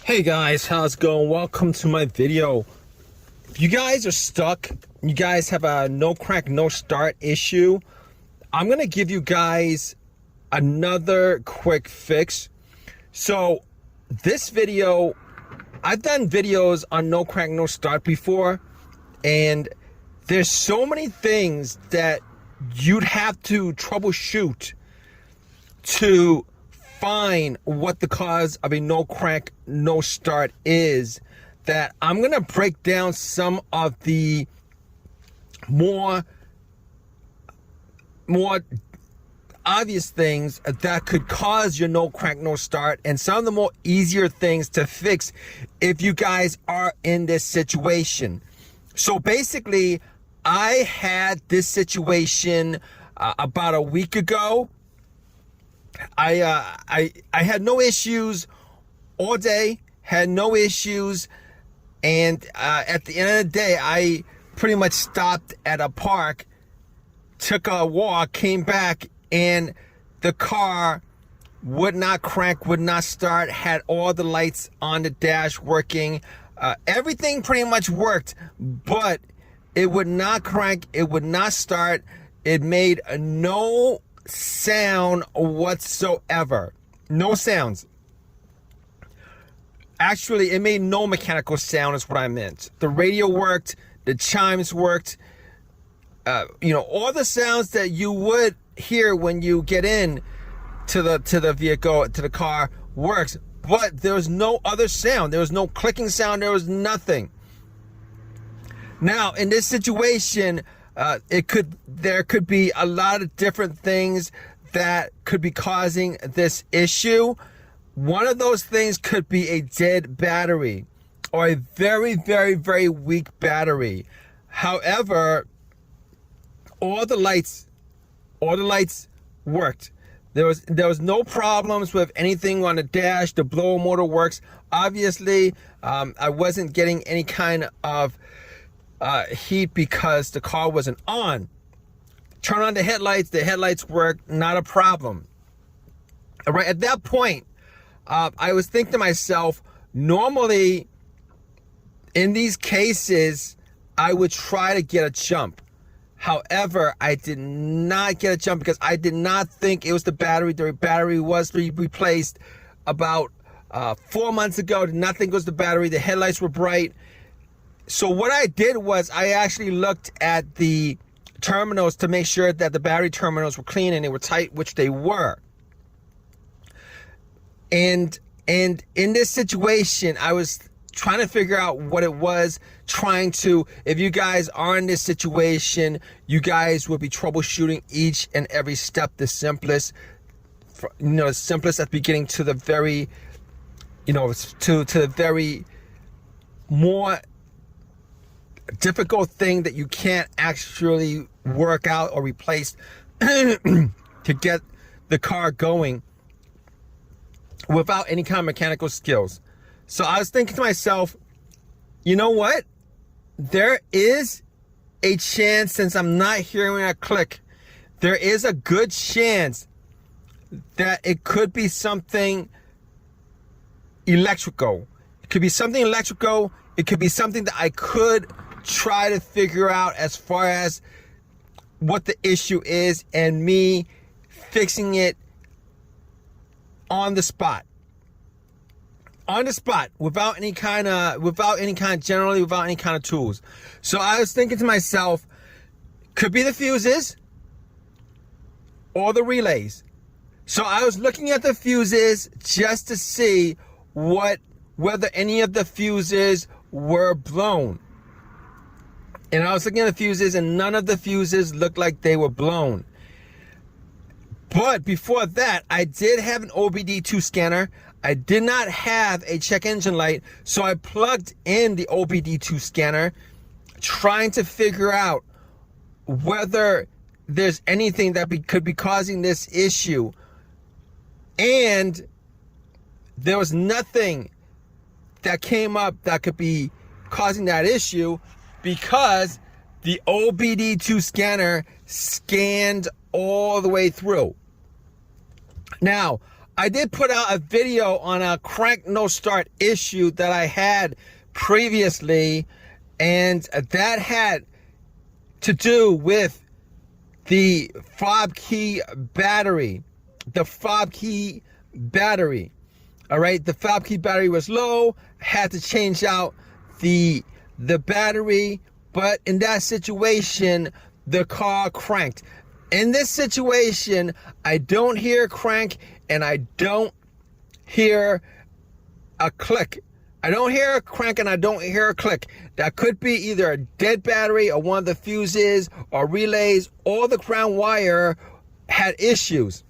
Hey guys, how's it going? Welcome to my video. If you guys are stuck, you guys have a no crank, no start issue, I'm gonna give you guys another quick fix. So this video, I've done videos on no crank, no start before, and there's so many things that you'd have to troubleshoot to find what the cause of a no crank, no start is, that I'm gonna break down some of the more obvious things that could cause your no crank, no start, and some of the more easier things to fix if you guys are in this situation. So basically, I had this situation about a week ago. I had no issues all day, had no issues, and at the end of the day, I pretty much stopped at a park, took a walk, came back, and the car would not crank, would not start, had all the lights on the dash working. Everything pretty much worked, but it would not crank, it would not start. It made no sound whatsoever. No sounds. Actually, it made no mechanical sound is what I meant. The radio worked, the chimes worked, all the sounds that you would hear when you get in to the vehicle, to the car, works, but there was no other sound. There was no clicking sound. There was nothing. Now, in this situation, there could be a lot of different things that could be causing this issue. One of those things could be a dead battery or a very, very, very weak battery. However, all the lights worked. There was no problems with anything on the dash. The blower motor works. Obviously, I wasn't getting any kind of heat because the car wasn't on. Turn on the headlights work, not a problem. All right, at that point, I was thinking to myself, normally in these cases, I would try to get a jump. However, I did not get a jump because I did not think it was the battery. The battery was replaced about 4 months ago. Did not think it was the battery. The headlights were bright. So what I did was I actually looked at the terminals to make sure that the battery terminals were clean and they were tight, which they were. And in this situation, I was trying to figure out what it was, if you guys are in this situation, you guys will be troubleshooting each and every step, the simplest at the beginning to the very, to the very more difficult thing that you can't actually work out or replace to get the car going without any kind of mechanical skills. So I was thinking to myself, you know what? There is a chance, since I'm not hearing a click, there is a good chance that it could be something electrical. It could be something electrical. It could be something that I could try to figure out as far as what the issue is and me fixing it on the spot. Without any kind of tools. So I was thinking to myself, could be the fuses or the relays. So I was looking at the fuses just to see whether any of the fuses were blown. And I was looking at the fuses and none of the fuses looked like they were blown. But before that, I did have an OBD2 scanner. I did not have a check engine light, so I plugged in the OBD2 scanner, trying to figure out whether there's anything that could be causing this issue. And there was nothing that came up that could be causing that issue because the OBD2 scanner scanned all the way through. Now, I did put out a video on a crank no start issue that I had previously, and that had to do with the fob key battery. The fob key battery. All right, the fob key battery was low, had to change out the battery, but in that situation, the car cranked. In this situation, I don't hear a crank and I don't hear a click. I don't hear a crank and I don't hear a click. That could be either a dead battery or one of the fuses or relays, or the ground wire had issues.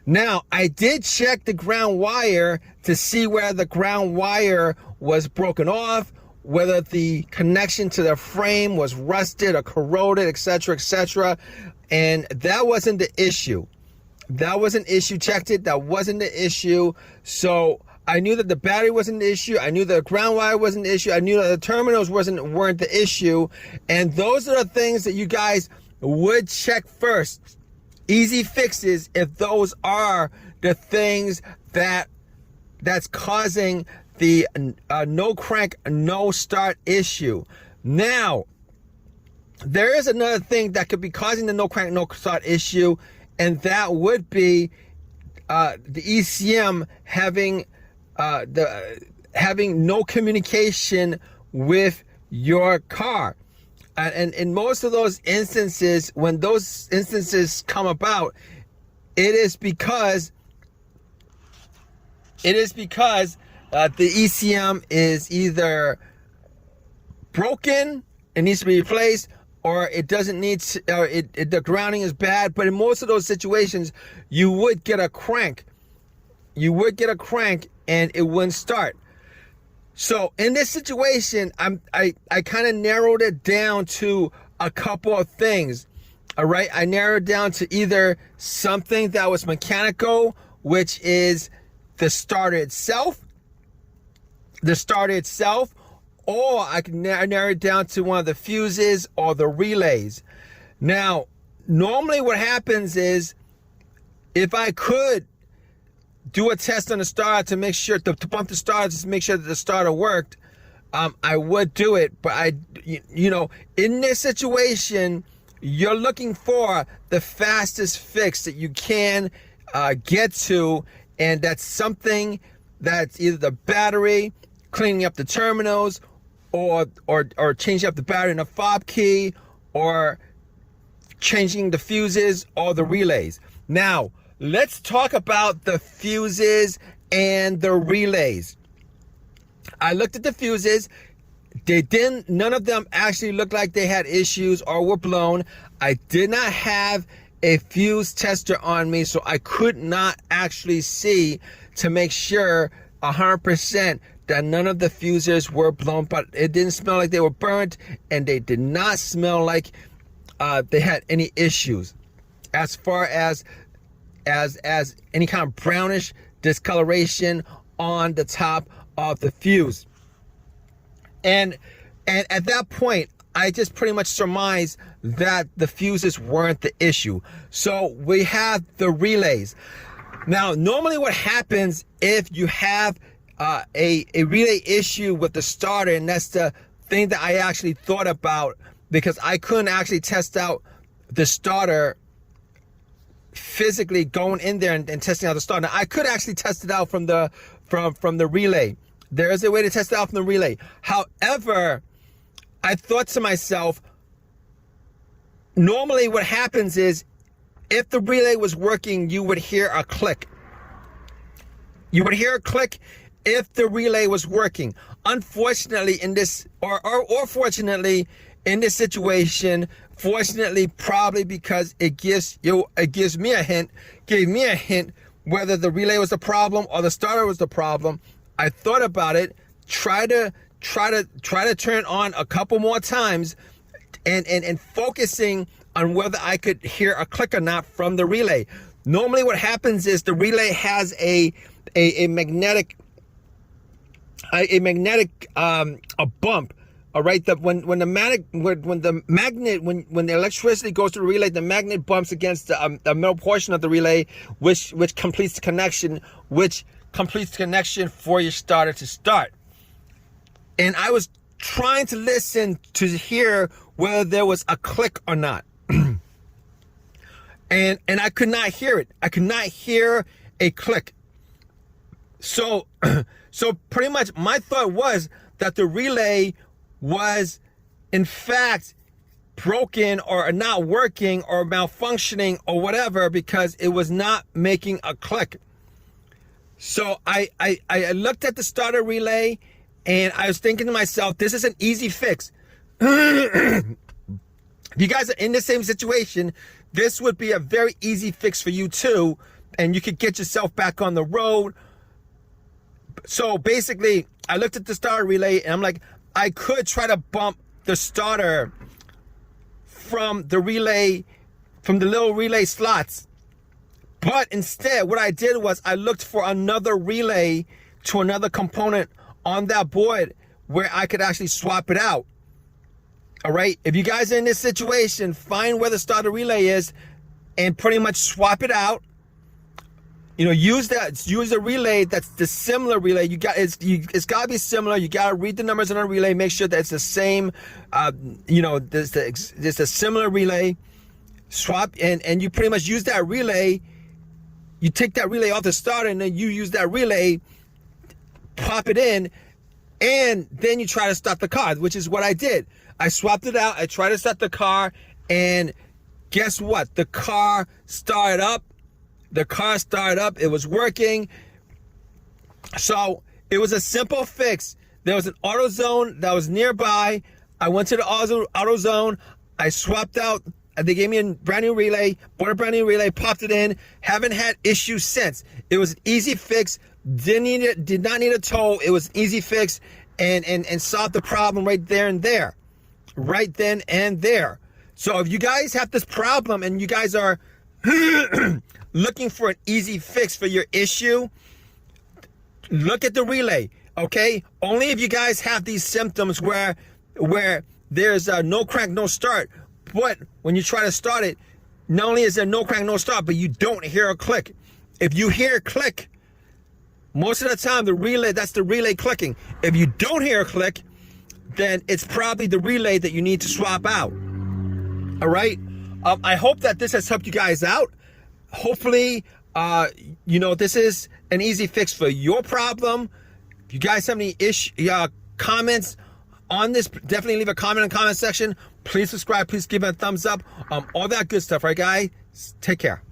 Now, I did check the ground wire to see where the ground wire was broken off, whether the connection to the frame was rusted or corroded, etc., and that wasn't the issue. That was an issue. Checked it. That wasn't the issue. So I knew that the battery wasn't the issue. I knew the ground wire wasn't the issue. I knew that the terminals weren't the issue. And those are the things that you guys would check first. Easy fixes if those are the things that's causing the no crank, no start issue. Now, there is another thing that could be causing the no crank, no start issue, and that would be the ECM having no communication with your car. And in most of those instances, when those instances come about, it is because the ECM is either broken, it needs to be replaced, or it doesn't need to, or the grounding is bad. But in most of those situations, you would get a crank. You would get a crank and it wouldn't start. So in this situation, I kind of narrowed it down to a couple of things. All right, I narrowed down to either something that was mechanical, which is the starter itself, or I can narrow it down to one of the fuses or the relays. Now, normally what happens is, if I could do a test on the starter to make sure to pump the starter to make sure that the starter worked, I would do it. But in this situation, you're looking for the fastest fix that you can get to, and that's something that's either the battery, cleaning up the terminals, or changing up the battery in a fob key, or changing the fuses or the relays. Now, let's talk about the fuses and the relays. I looked at the fuses. None of them actually looked like they had issues or were blown. I did not have a fuse tester on me, so I could not actually see to make sure 100% that none of the fuses were blown, but it didn't smell like they were burnt, and they did not smell like they had any issues as far as any kind of brownish discoloration on the top of the fuse. And at that point, I just pretty much surmised that the fuses weren't the issue. So we have the relays. Now, normally what happens if you have a relay issue with the starter, and that's the thing that I actually thought about, because I couldn't actually test out the starter physically going in there and testing out the starter. Now, I could actually test it out from the relay. There is a way to test it out from the relay. However, I thought to myself, normally what happens is, if the relay was working, you would hear a click. You would hear a click if the relay was working. Unfortunately, in this, or fortunately, in this situation, fortunately, probably because it gives me a hint, gave me a hint whether the relay was the problem or the starter was the problem. I thought about it, try to turn it on a couple more times, and focusing on whether I could hear a click or not from the relay. Normally what happens is the relay has a magnetic bump, All right, when the electricity goes to the relay, the magnet bumps against the middle portion of the relay, which completes the connection, for your starter to start. And I was trying to listen to hear whether there was a click or not, and I could not hear it. I could not hear a click. So pretty much my thought was that the relay was in fact broken or not working or malfunctioning or whatever, because it was not making a click. So I looked at the starter relay and I was thinking to myself, this is an easy fix. If you guys are in the same situation, this would be a very easy fix for you too, and you could get yourself back on the road. So basically, I looked at the starter relay and I'm like, I could try to bump the starter from the relay, from the little relay slots. But instead, what I did was I looked for another relay to another component on that board where I could actually swap it out. All right. If you guys are in this situation, find where the starter relay is and pretty much swap it out. Use a relay that's the similar relay. It's got to be similar. You got to read the numbers on a relay, make sure that it's the same. There's a similar relay. Swap and you pretty much use that relay. You take that relay off the starter and then you use that relay, pop it in, and then you try to start the car, which is what I did. I swapped it out. I tried to start the car, and guess what? The car started up. It was working. So it was a simple fix. There was an AutoZone that was nearby. I went to the AutoZone. I swapped out. They gave me a brand new relay, bought a brand new relay, popped it in. Haven't had issues since. It was an easy fix. Did not need a tow. It was an easy fix and solved the problem right there and there. Right then and there. So if you guys have this problem and you guys are looking for an easy fix for your issue, look at the relay, okay? Only if you guys have these symptoms where there's no crank, no start, but when you try to start it, not only is there no crank, no start, but you don't hear a click. If you hear a click, most of the time that's the relay clicking. If you don't hear a click, then it's probably the relay that you need to swap out. All right? I hope that this has helped you guys out. Hopefully, this is an easy fix for your problem. If you guys have any comments on this, definitely leave a comment in the comment section. Please subscribe. Please give it a thumbs up. All that good stuff, right, guys? Take care.